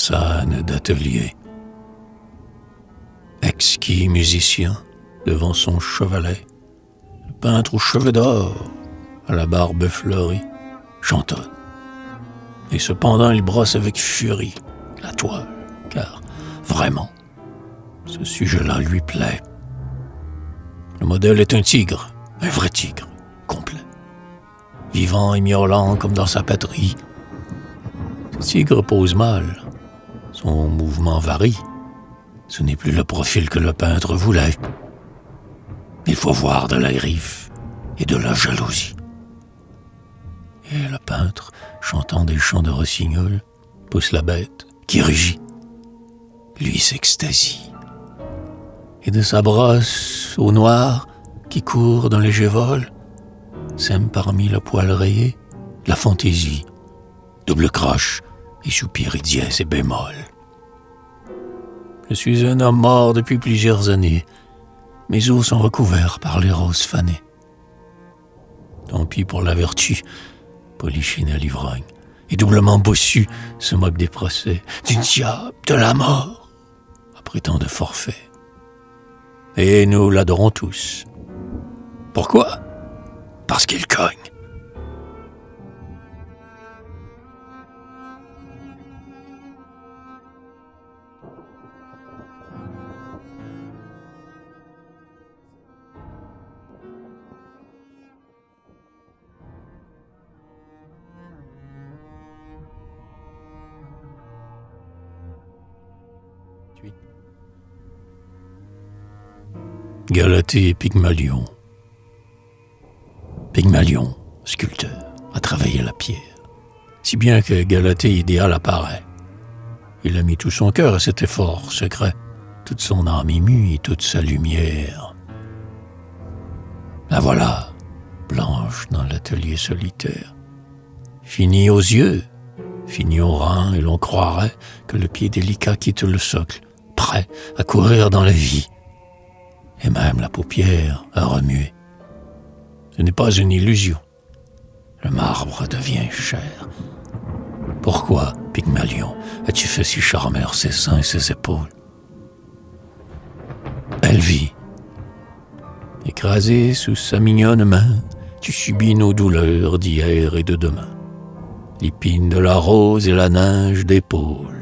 Scène d'atelier. Exquis musicien devant son chevalet, le peintre aux cheveux d'or, à la barbe fleurie, chantonne. Et cependant il brosse avec furie la toile, car vraiment, ce sujet-là lui plaît. Le modèle est un tigre, un vrai tigre, complet, vivant et miaulant comme dans sa patrie. Ce tigre pose mal, son mouvement varie. Ce n'est plus le profil que le peintre voulait. Il faut voir de la griffe et de la jalousie. Et le peintre, chantant des chants de rossignol, pousse la bête qui rugit. Lui s'extasie. Et de sa brosse au noir qui court d'un léger vol, sème parmi le poil rayé la fantaisie, double croche et soupir et dièse et bémol. Je suis un homme mort depuis plusieurs années. Mes os sont recouverts par les roses fanées. Tant pis pour la vertu, Polichinelle l'ivrogne, et doublement bossu se moque des procès, du diable, de la mort, après tant de forfaits. Et nous l'adorons tous. Pourquoi? Parce qu'il cogne. Galatée et Pygmalion. Pygmalion, sculpteur, a travaillé la pierre, si bien que Galatée idéal apparaît. Il a mis tout son cœur à cet effort secret, toute son âme émue et toute sa lumière. La voilà, blanche dans l'atelier solitaire, finie aux yeux, finie aux reins, et l'on croirait que le pied délicat quitte le socle, prêt à courir dans la vie. Et même la paupière a remué. Ce n'est pas une illusion. Le marbre devient cher. Pourquoi, Pygmalion, as-tu fait si charmer ses seins et ses épaules? Elle vit. Écrasée sous sa mignonne main, tu subis nos douleurs d'hier et de demain. L'épine de la rose et la neige d'épaule.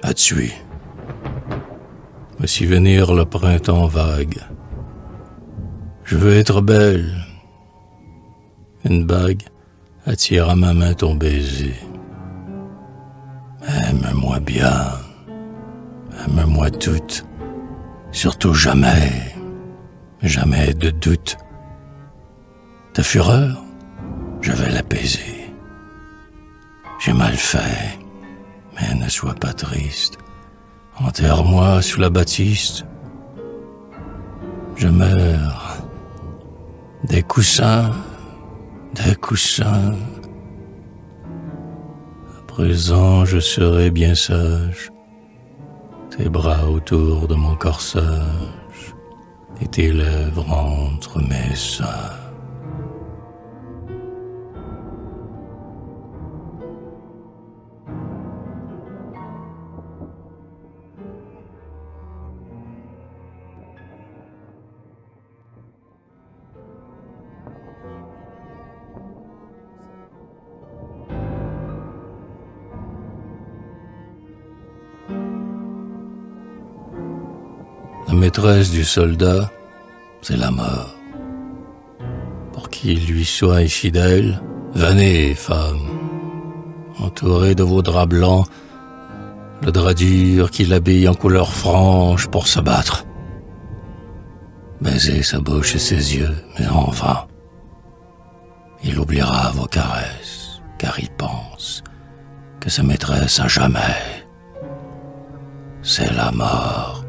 À tuer. Voici venir le printemps vague. Je veux être belle. Une bague attire à ma main ton baiser. Aime-moi bien. Aime-moi toute. Surtout jamais. Jamais de doute. Ta fureur, je vais l'apaiser. J'ai mal fait. Mais ne sois pas triste, enterre-moi sous la batiste. Je meurs, des coussins, des coussins. À présent je serai bien sage, tes bras autour de mon corsage, et tes lèvres entre mes seins. La maîtresse du soldat, c'est la mort. Pour qu'il lui soit infidèle, venez, femmes, entourées de vos draps blancs, le drap dur qui l'habille en couleur franche pour se battre. Baisez sa bouche et ses yeux, mais en vain. Il oubliera vos caresses, car il pense que sa maîtresse à jamais, c'est la mort.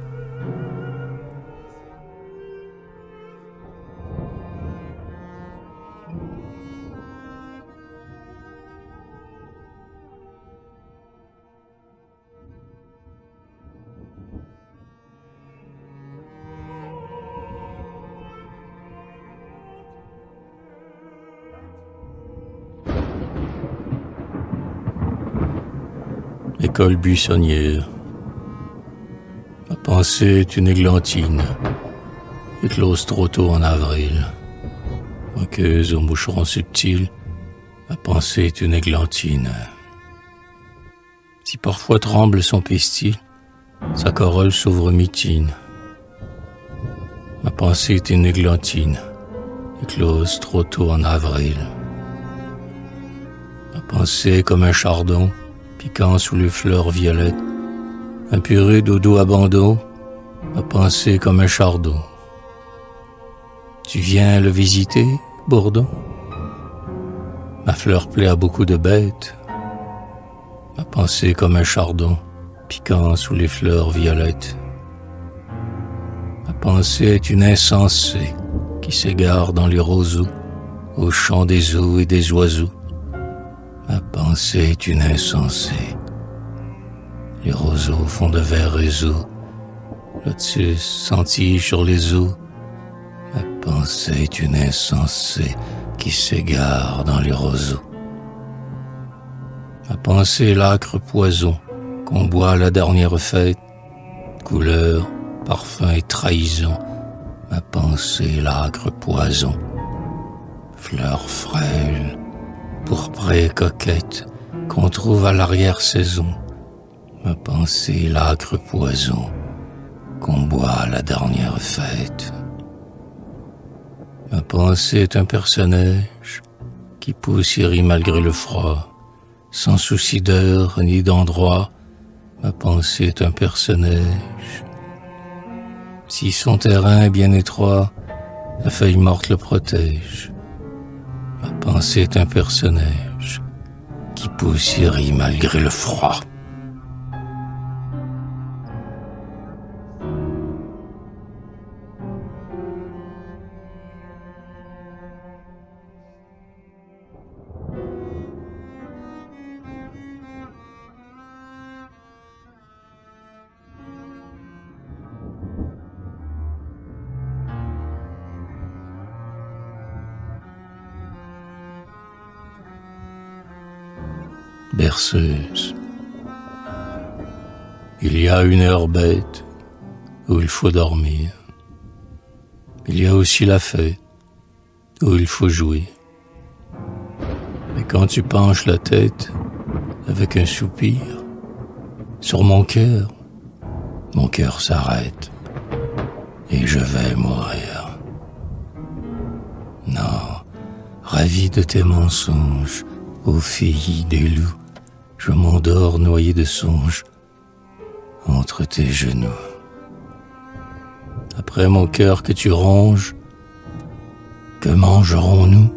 école buissonnière. Ma pensée est une églantine, éclose trop tôt en avril. Moqueuse aux moucherons subtils, ma pensée est une églantine. Si parfois tremble son pistil, sa corolle s'ouvre mitine. Ma pensée est une églantine, éclose trop tôt en avril. Ma pensée est comme un chardon, piquant sous les fleurs violettes. Un purée d'eau doux abandon, ma pensée est comme un chardon. Tu viens le visiter, bourdon? Ma fleur plaît à beaucoup de bêtes. Ma pensée est comme un chardon, piquant sous les fleurs violettes. Ma pensée est une insensée qui s'égare dans les roseaux, au chant des eaux et des oiseaux. Ma pensée est une insensée. Les roseaux font de verts réseaux, lotus scintille sur les eaux. Ma pensée est une insensée qui s'égare dans les roseaux. Ma pensée est l'âcre poison qu'on boit à la dernière fête, couleur, parfum et trahison. Ma pensée est l'âcre poison, fleur frêle, pourprée et coquette qu'on trouve à l'arrière-saison. Ma pensée est l'âcre poison qu'on boit à la dernière fête. Ma pensée est un personnage qui pousse et rit malgré le froid, sans souci d'heure ni d'endroit. Ma pensée est un personnage. Si son terrain est bien étroit, la feuille morte le protège. Ma pensée est un personnage qui pousse et rit malgré le froid. Berceuse. Il y a une heure bête où il faut dormir. Il y a aussi la fête où il faut jouer. Mais quand tu penches la tête avec un soupir sur mon cœur s'arrête et je vais mourir. Non, ravi de tes mensonges, ô fille des loups, je m'endors noyé de songes entre tes genoux. Après mon cœur que tu ronges, que mangerons-nous?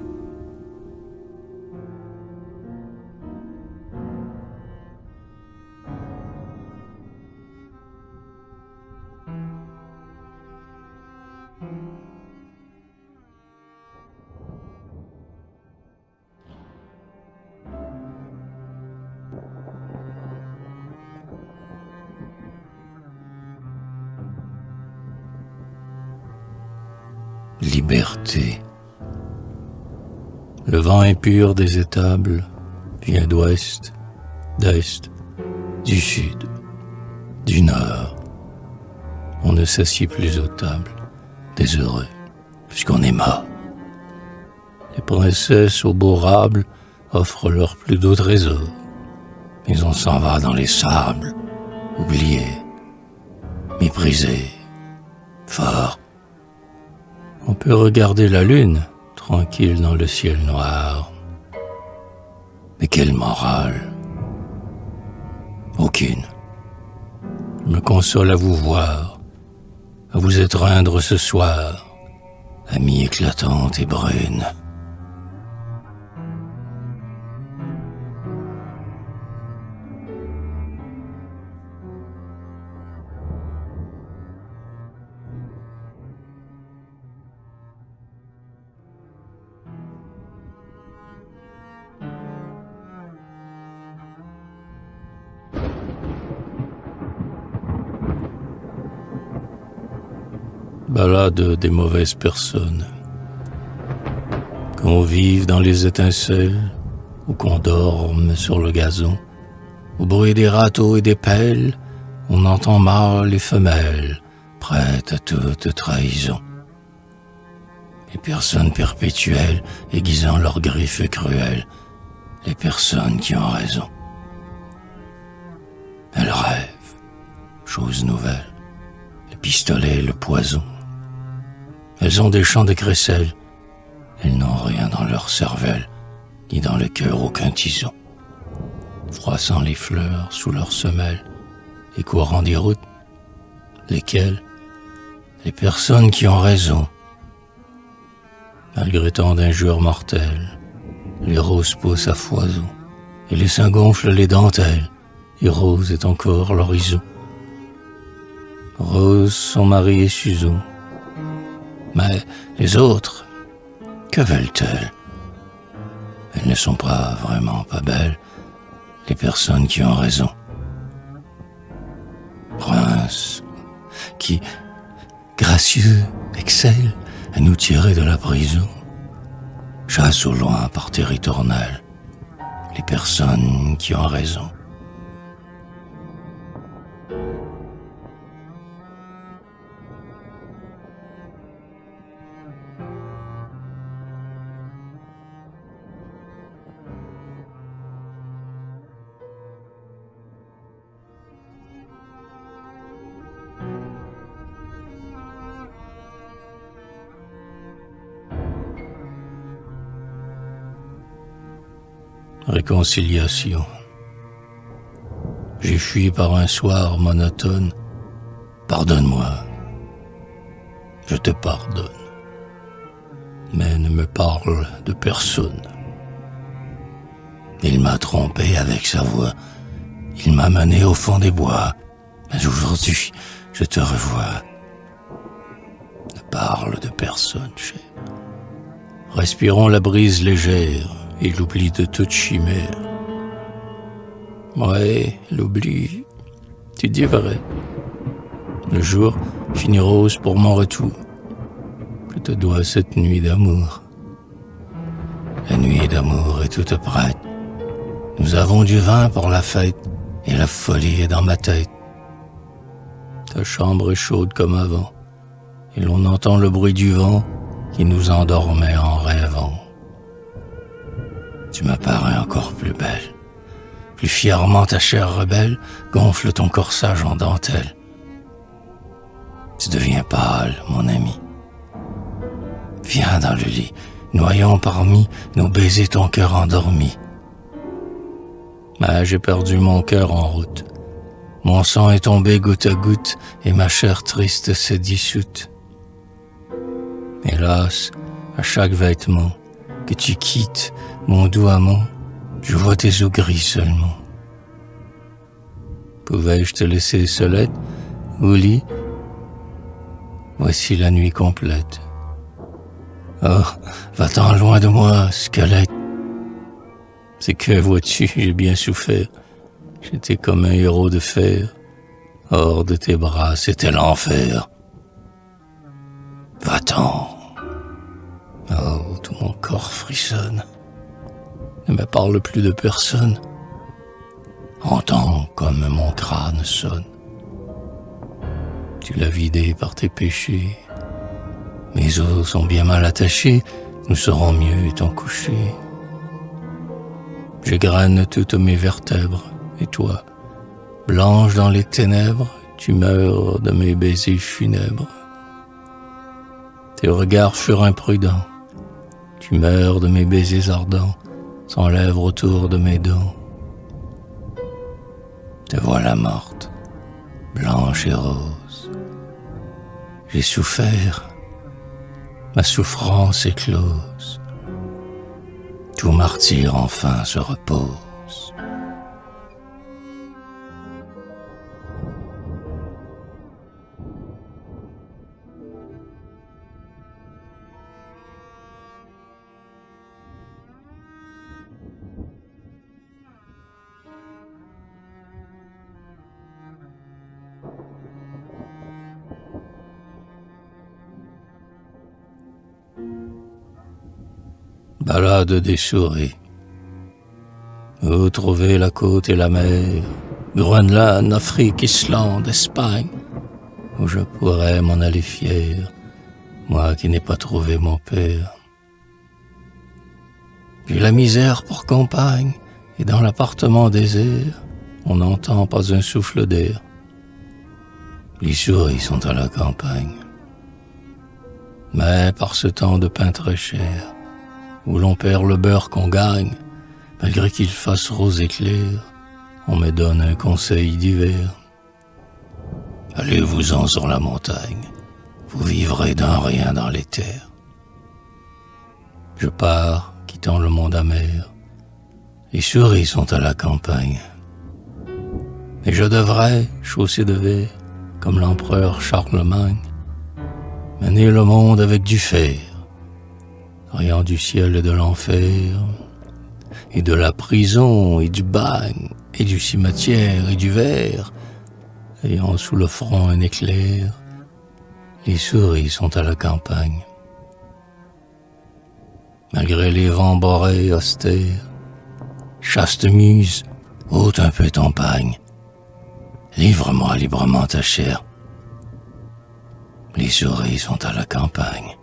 Liberté. Le vent impur des étables vient d'ouest, d'est, du sud, du nord. On ne s'assied plus aux tables des heureux, puisqu'on est mort. Les princesses aux beaux rables offrent leurs plus beaux trésors, mais on s'en va dans les sables, oublié, méprisé, fort. On peut regarder la lune, tranquille dans le ciel noir. Mais quelle morale? Aucune. Je me console à vous voir, à vous étreindre ce soir, amie éclatante et brune. Balade des mauvaises personnes. Qu'on vive dans les étincelles ou qu'on dorme sur le gazon, Au bruit des râteaux et des pelles, on entend mâles et femelles, prêtes à toute trahison. Les personnes perpétuelles aiguisant leurs griffes cruelles, les personnes qui ont raison. Elles rêvent, chose nouvelle, le pistolet et le poison. Elles ont des champs de crécelle, elles n'ont rien dans leur cervelle, ni dans le cœur aucun tison. Froissant les fleurs sous leurs semelles, et courant des routes, lesquelles, les personnes qui ont raison. Malgré tant d'injures mortelles, les roses poussent à foison, et les seins gonflent les dentelles, et rose est encore l'horizon. Rose, son mari et Suzo. Mais les autres, que veulent-elles? Elles ne sont pas vraiment pas belles, les personnes qui ont raison. Prince, qui, gracieux, excelle à nous tirer de la prison, chasse au loin par territorial les personnes qui ont raison. Réconciliation. J'ai fui par un soir monotone. Pardonne-moi. Je te pardonne. Mais ne me parle de personne. Il m'a trompé avec sa voix. Il m'a mené au fond des bois. Mais aujourd'hui, je te revois. Ne parle de personne, cher. Respirons la brise légère et l'oubli de toute chimère. Ouais, l'oubli, tu dis vrai. Le jour finit rose pour mon retour. Je te dois cette nuit d'amour. La nuit d'amour est toute prête. Nous avons du vin pour la fête et la folie est dans ma tête. Ta chambre est chaude comme avant et l'on entend le bruit du vent qui nous endormait en rêvant. Tu me parais encore plus belle. Plus fièrement ta chair rebelle gonfle ton corsage en dentelle. Tu deviens pâle, mon ami. Viens dans le lit, noyons parmi nos baisers ton cœur endormi. Mais j'ai perdu mon cœur en route. Mon sang est tombé goutte à goutte et ma chair triste s'est dissoute. Hélas, à chaque vêtement que tu quittes, mon doux amant, je vois tes os gris seulement. Pouvais-je te laisser seulette au lit? Voici la nuit complète. Oh, va-t'en loin de moi, squelette. C'est que, vois-tu, j'ai bien souffert. J'étais comme un héros de fer. Hors de tes bras, c'était l'enfer. Va-t'en. Oh, tout mon corps frissonne. Ne me parle plus de personne. Entends comme mon crâne sonne. Tu l'as vidé par tes péchés. Mes os sont bien mal attachés. Nous serons mieux étant couchés. J'égrène toutes mes vertèbres. Et toi, blanche dans les ténèbres, tu meurs de mes baisers funèbres. Tes regards furent imprudents. Tu meurs de mes baisers ardents, sans lèvres autour de mes dents. Te voilà morte, blanche et rose. J'ai souffert, ma souffrance est close. Tout martyr enfin se repose. Ballade des souris. Vous trouvez la côte et la mer, Groenland, Afrique, Islande, Espagne, où je pourrais m'en aller fier, moi qui n'ai pas trouvé mon père. J'ai la misère pour compagne, et dans l'appartement désert, on n'entend pas un souffle d'air. Les souris sont à la campagne. Mais par ce temps de pain très cher, où l'on perd le beurre qu'on gagne, malgré qu'il fasse rose et clair, on me donne un conseil d'hiver. Allez-vous-en sur la montagne, vous vivrez d'un rien dans les terres. Je pars, quittant le monde amer, les souris sont à la campagne. Et je devrais, chaussé de verre, comme l'empereur Charlemagne, mener le monde avec du fer, riant du ciel et de l'enfer, et de la prison et du bagne, et du cimetière et du verre, ayant sous le front un éclair, les souris sont à la campagne. Malgré les vents borés austères, chaste muse, ôte un peu ton pagne, livre-moi librement ta chair. Les souris sont à la campagne.